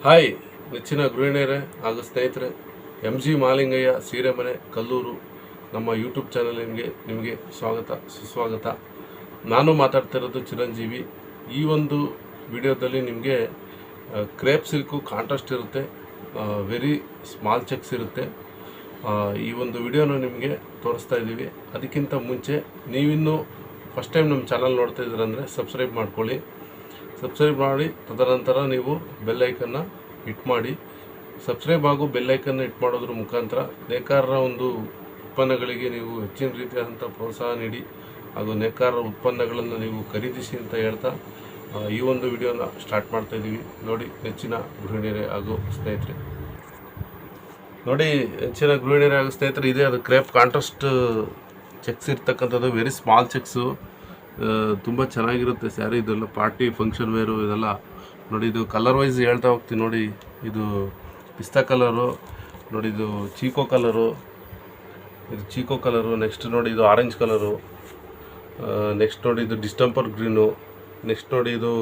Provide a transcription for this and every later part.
Hi ನೆಚ್ಚಿನ ಗೃಹಿಣಿಯರೇ ಹಾಗೂ ಸ್ನೇಹಿತರೆ, MG ಮಾಲಿಂಗಯ್ಯ ಸೀರೆ ಮನೆ ಕಲ್ಲೂರು ನಮ್ಮ ಯೂಟ್ಯೂಬ್ ಚಾನಲ್ ನಿಮಗೆ ಸ್ವಾಗತ ಸುಸ್ವಾಗತ. ನಾನು ಮಾತಾಡ್ತಿರೋದು ಚಿರಂಜೀವಿ. ಈ ಒಂದು ವಿಡಿಯೋದಲ್ಲಿ ನಿಮಗೆ ಕ್ರೇಪ್ ಸಿಲ್ಕು ಕಾಂಟ್ರಾಸ್ಟ್ ಇರುತ್ತೆ, ವೆರಿ ಸ್ಮಾಲ್ ಚೆಕ್ಸ್ ಇರುತ್ತೆ. ಈ ಒಂದು ವಿಡಿಯೋನ ನಿಮಗೆ ತೋರಿಸ್ತಾ ಇದ್ದೀವಿ. ಅದಕ್ಕಿಂತ ಮುಂಚೆ ನೀವಿನ್ನೂ ಫಸ್ಟ್ ಟೈಮ್ ನಮ್ಮ ಚಾನಲ್ ನೋಡ್ತಾ ಇದ್ದೀರಂದರೆ ಸಬ್ಸ್ಕ್ರೈಬ್ ಮಾಡ್ಕೊಳ್ಳಿ. ಸಬ್ಸ್ಕ್ರೈಬ್ ಮಾಡಿ, ತದನಂತರ ನೀವು ಬೆಲ್ಲೈಕನ್ನ ಹಿಟ್ ಮಾಡಿ. ಸಬ್ಸ್ಕ್ರೈಬ್ ಹಾಗೂ ಬೆಲ್ಲೈಕನ್ನ ಹಿಟ್ ಮಾಡೋದ್ರ ಮುಖಾಂತರ ನೇಕಾರರ ಒಂದು ಉತ್ಪನ್ನಗಳಿಗೆ ನೀವು ಹೆಚ್ಚಿನ ರೀತಿಯಾದಂಥ ಪ್ರೋತ್ಸಾಹ ನೀಡಿ ಹಾಗೂ ನೇಕಾರರ ಉತ್ಪನ್ನಗಳನ್ನು ನೀವು ಖರೀದಿಸಿ ಅಂತ ಹೇಳ್ತಾ ಈ ಒಂದು ವಿಡಿಯೋನ ಸ್ಟಾರ್ಟ್ ಮಾಡ್ತಾ ಇದ್ದೀವಿ. ನೋಡಿ ನೆಚ್ಚಿನ ಗೃಹಿಣಿಯರೇ ಹಾಗೂ ಸ್ನೇಹಿತರೆ, ನೋಡಿ ಹೆಚ್ಚಿನ ಗೃಹಿಣಿಯರೇ ಹಾಗೂ ಸ್ನೇಹಿತರೆ, ಇದೆ ಅದು ಕ್ರೇಪ್ ಕಾಂಟ್ರಾಸ್ಟ್ ಚೆಕ್ಸ್ ಇರ್ತಕ್ಕಂಥದ್ದು, ವೆರಿ ಸ್ಮಾಲ್ ಚೆಕ್ಸು. ತುಂಬ ಚೆನ್ನಾಗಿರುತ್ತೆ ಸ್ಯಾರಿ. ಇದೆಲ್ಲ ಪಾರ್ಟಿ ಫಂಕ್ಷನ್ ವೇರು ಇದೆಲ್ಲ. ನೋಡಿ, ಇದು ಕಲರ್ ವೈಸ್ ಹೇಳ್ತಾ ಹೋಗ್ತೀನಿ. ನೋಡಿ, ಇದು ಪಿಸ್ತಾ ಕಲರು, ನೋಡಿ ಇದು ಚೀಕೋ ಕಲರು, ನೆಕ್ಸ್ಟ್ ನೋಡಿ ಇದು ಆರೆಂಜ್ ಕಲರು, ನೆಕ್ಸ್ಟ್ ನೋಡಿ ಇದು ಡಿಸ್ಟಂಪರ್ ಗ್ರೀನು, ನೆಕ್ಸ್ಟ್ ನೋಡಿ ಇದು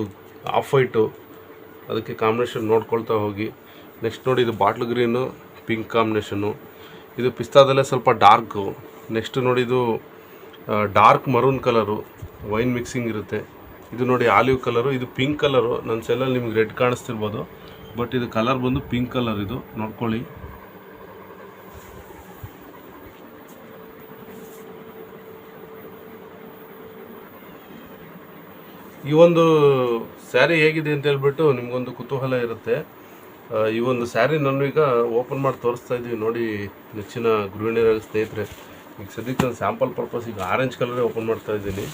ಆಫ್ ವೈಟು, ಅದಕ್ಕೆ ಕಾಂಬಿನೇಷನ್ ನೋಡ್ಕೊಳ್ತಾ ಹೋಗಿ. ನೆಕ್ಸ್ಟ್ ನೋಡಿ ಇದು ಬಾಟ್ಲ್ ಗ್ರೀನು ಪಿಂಕ್ ಕಾಂಬಿನೇಷನ್ನು, ಇದು ಪಿಸ್ತಾದಲ್ಲೇ ಸ್ವಲ್ಪ ಡಾರ್ಕು. ನೆಕ್ಸ್ಟ್ ನೋಡಿ ಇದು dark maroon colour, wine mixing ಇರುತ್ತೆ. ಇದು ನೋಡಿ ಆಲಿವ್ ಕಲರು, ಇದು ಪಿಂಕ್ ಕಲರು. ನನ್ನ ಸೆಲ್ಲಲ್ಲಿ ನಿಮ್ಗೆ ರೆಡ್ ಕಾಣಿಸ್ತಿರ್ಬೋದು, ಬಟ್ ಇದು ಕಲರ್ ಬಂದು ಪಿಂಕ್ ಕಲರ್. ಇದು ನೋಡ್ಕೊಳ್ಳಿ. ಈ ಒಂದು ಸ್ಯಾರಿ ಹೇಗಿದೆ ಅಂತ ಹೇಳ್ಬಿಟ್ಟು ನಿಮಗೊಂದು ಕುತೂಹಲ ಇರುತ್ತೆ. ಈ ಒಂದು ಸ್ಯಾರಿ ನಾನು ಈಗ ಓಪನ್ ಮಾಡಿ ತೋರಿಸ್ತಾ ಇದ್ದೀವಿ. ನೋಡಿ ನೆಚ್ಚಿನ ಗೃಹಿಣಿಯರ ಸ್ನೇಹಿತರೆ, ಈಗ ಸದ್ಯಕ್ಕೆ ನಾನು ಸ್ಯಾಂಪಲ್ ಪರ್ಪಸ್ ಈಗ ಆರೆಂಜ್ ಕಲರೇ ಓಪನ್ ಮಾಡ್ತಾ ಇದ್ದೀನಿ.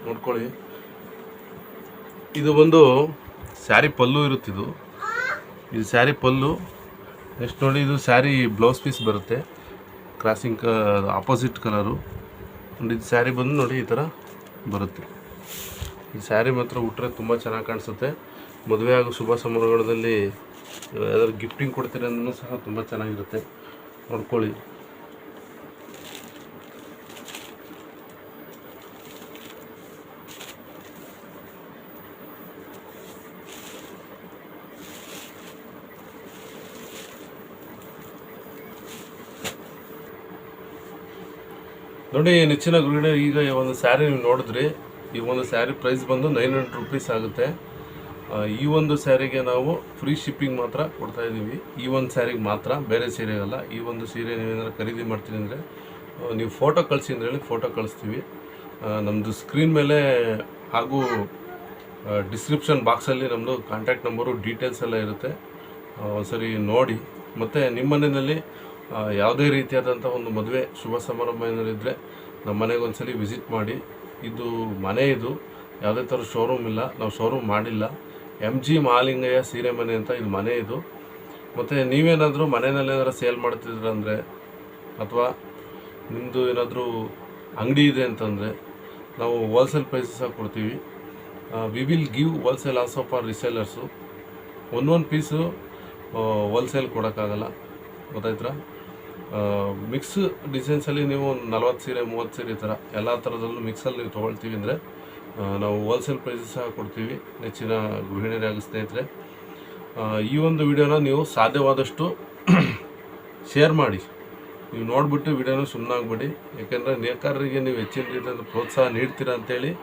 ನೋಡ್ಕೊಳ್ಳಿ, ಇದು ಒಂದು ಸ್ಯಾರಿ ಪಲ್ಲು ಇರುತ್ತಿದ್ದು, ಇದು ಸ್ಯಾರಿ ಪಲ್ಲು. ನೆಕ್ಸ್ಟ್ ನೋಡಿ ಇದು ಸ್ಯಾರಿ ಬ್ಲೌಸ್ ಪೀಸ್ ಬರುತ್ತೆ, ಕ್ರಾಸಿಂಗ್ ಆಪೋಸಿಟ್ ಕಲರು. ನೋಡಿ ಇದು ಸ್ಯಾರಿ ಬಂದು ನೋಡಿ ಈ ಥರ ಬರುತ್ತೆ. ಈ ಸ್ಯಾರಿ ಮಾತ್ರ ಉಟ್ಟರೆ ತುಂಬ ಚೆನ್ನಾಗಿ ಕಾಣಿಸುತ್ತೆ. ಮದುವೆ ಹಾಗೂ ಶುಭ ಸಮಾರಂಭಗಳಲ್ಲಿ ಯಾವ್ದಾದ್ರು ಗಿಫ್ಟಿಂಗ್ ಕೊಡ್ತೀರ ಅಂದ್ರೂ ಸಹ ತುಂಬ ಚೆನ್ನಾಗಿರುತ್ತೆ. ನೋಡ್ಕೊಳ್ಳಿ. ನೋಡಿ ನೆಚ್ಚಿನ ಗೃಹಿಣಿ, ಈಗ ಒಂದು ಸ್ಯಾರಿ ನೀವು ನೋಡಿದ್ರಿ. ಈ ಒಂದು ಸ್ಯಾರಿ ಪ್ರೈಸ್ ಬಂದು 900 ರೂಪೀಸ್ ಆಗುತ್ತೆ. ಈ ಒಂದು ಸ್ಯಾರಿಗೆ ನಾವು ಫ್ರೀ ಶಿಪ್ಪಿಂಗ್ ಮಾತ್ರ ಕೊಡ್ತಾ ಇದ್ದೀವಿ. ಈ ಒಂದು ಸ್ಯಾರಿಗೆ ಮಾತ್ರ, ಬೇರೆ ಸೀರೆಗಲ್ಲ. ಈ ಒಂದು ಸೀರೆ ನೀವೇನಾದ್ರು ಖರೀದಿ ಮಾಡ್ತೀನಿ ಅಂದರೆ ನೀವು ಫೋಟೋ ಕಳಿಸಿ ಅಂದರೆ ಹೇಳಿ ಫೋಟೋ ಕಳಿಸ್ತೀವಿ. ನಮ್ಮದು ಸ್ಕ್ರೀನ್ ಮೇಲೆ ಹಾಗೂ ಡಿಸ್ಕ್ರಿಪ್ಷನ್ ಬಾಕ್ಸಲ್ಲಿ ನಮ್ಮದು ಕಾಂಟ್ಯಾಕ್ಟ್ ನಂಬರು ಡೀಟೇಲ್ಸ್ ಎಲ್ಲ ಇರುತ್ತೆ. ಒಂದ್ಸರಿ ನೋಡಿ. ಮತ್ತು ನಿಮ್ಮ ಮನೆಯಲ್ಲಿ ಯಾವುದೇ ರೀತಿಯಾದಂಥ ಒಂದು ಮದುವೆ ಶುಭ ಸಮಾರಂಭ ಏನಾರಿದ್ದರೆ ನಮ್ಮ ಮನೆಗೆ ಒಂದ್ಸಲಿ ವಿಸಿಟ್ ಮಾಡಿ. ಇದು ಮನೆ, ಇದು ಯಾವುದೇ ಥರ ಶೋರೂಮ್ ಇಲ್ಲ, ನಾವು ಶೋರೂಮ್ ಮಾಡಿಲ್ಲ. MG ಮಾಲಿಂಗಯ್ಯ ಸೀರೆ ಮನೆ ಅಂತ ಇದು ಮನೆ ಇದು. ಮತ್ತು ನೀವೇನಾದರೂ ಮನೆಯಲ್ಲೇನಾದ್ರು ಸೇಲ್ ಮಾಡ್ತಿದ್ರ ಅಂದರೆ, ಅಥವಾ ನಿಮ್ಮದು ಏನಾದರೂ ಅಂಗಡಿ ಇದೆ ಅಂತಂದರೆ ನಾವು ಹೋಲ್ಸೇಲ್ ಪ್ರೈಸಸ್ಸಾಗಿ ಕೊಡ್ತೀವಿ. We will give wholesale also for resellers. ಒಂದೊಂದು ಪೀಸು ಹೋಲ್ಸೇಲ್ ಕೊಡೋಕ್ಕಾಗಲ್ಲ, ಗೊತ್ತಾಯ್ತಾ? ಮಿಕ್ಸ್ ಡಿಸೈನ್ಸಲ್ಲಿ ನೀವು 40 ಸೀರೆ 30 ಸೀರೆ ಈ ಥರ ಎಲ್ಲ ಥರದಲ್ಲೂ ಮಿಕ್ಸಲ್ಲಿ ನೀವು ತೊಗೊಳ್ತೀವಿ ಅಂದರೆ ನಾವು ಹೋಲ್ಸೇಲ್ ಪ್ರೈಸಸ್ ಸಹ ಕೊಡ್ತೀವಿ. ನೆಚ್ಚಿನ ಗೃಹಿಣಿಯರೇ ಹಾಗೂ ಸ್ನೇಹಿತರೆ, ಈ ಒಂದು ವಿಡಿಯೋನ ನೀವು ಸಾಧ್ಯವಾದಷ್ಟು ಶೇರ್ ಮಾಡಿ. ನೀವು ನೋಡಿಬಿಟ್ಟು ವಿಡಿಯೋನ ಸುಮ್ಮನಾಗ್ಬೇಡಿ, ಯಾಕೆಂದರೆ ನೇಕಾರರಿಗೆ ನೀವು ಹೆಚ್ಚಿನ ರೀತಿಯಿಂದ ಪ್ರೋತ್ಸಾಹ ನೀಡ್ತೀರಾ ಅಂತೇಳಿ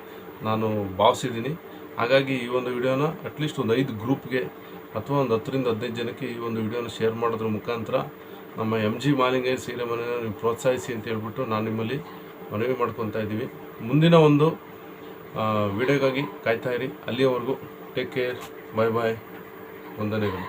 ನಾನು ಭಾವಿಸಿದ್ದೀನಿ. ಹಾಗಾಗಿ ಈ ಒಂದು ವಿಡಿಯೋನ ಅಟ್ಲೀಸ್ಟ್ ಒಂದು 5 ಗ್ರೂಪ್ಗೆ ಅಥವಾ ಒಂದು 10ರಿಂದ 15 ಜನಕ್ಕೆ ಈ ಒಂದು ವಿಡಿಯೋನ ಶೇರ್ ಮಾಡೋದ್ರ ಮುಖಾಂತರ ನಮ್ಮ MG ಮಾಲಿಂಗಯ್ಯ ಸೀರೆ ಮನೆಯನ್ನು ನೀವು ಪ್ರೋತ್ಸಾಹಿಸಿ ಅಂತ ಹೇಳ್ಬಿಟ್ಟು ನಾನು ನಿಮ್ಮಲ್ಲಿ ಮನವಿ ಮಾಡ್ಕೊತಾ ಇದ್ದೀವಿ. ಮುಂದಿನ ಒಂದು ವಿಡಿಯೋಗಾಗಿ ಕಾಯ್ತಾ ಇರಿ. ಅಲ್ಲಿಯವರೆಗೂ ಟೇಕ್ ಕೇರ್, ಬಾಯ್ ಬಾಯ್, ವಂದನೆಗಳು.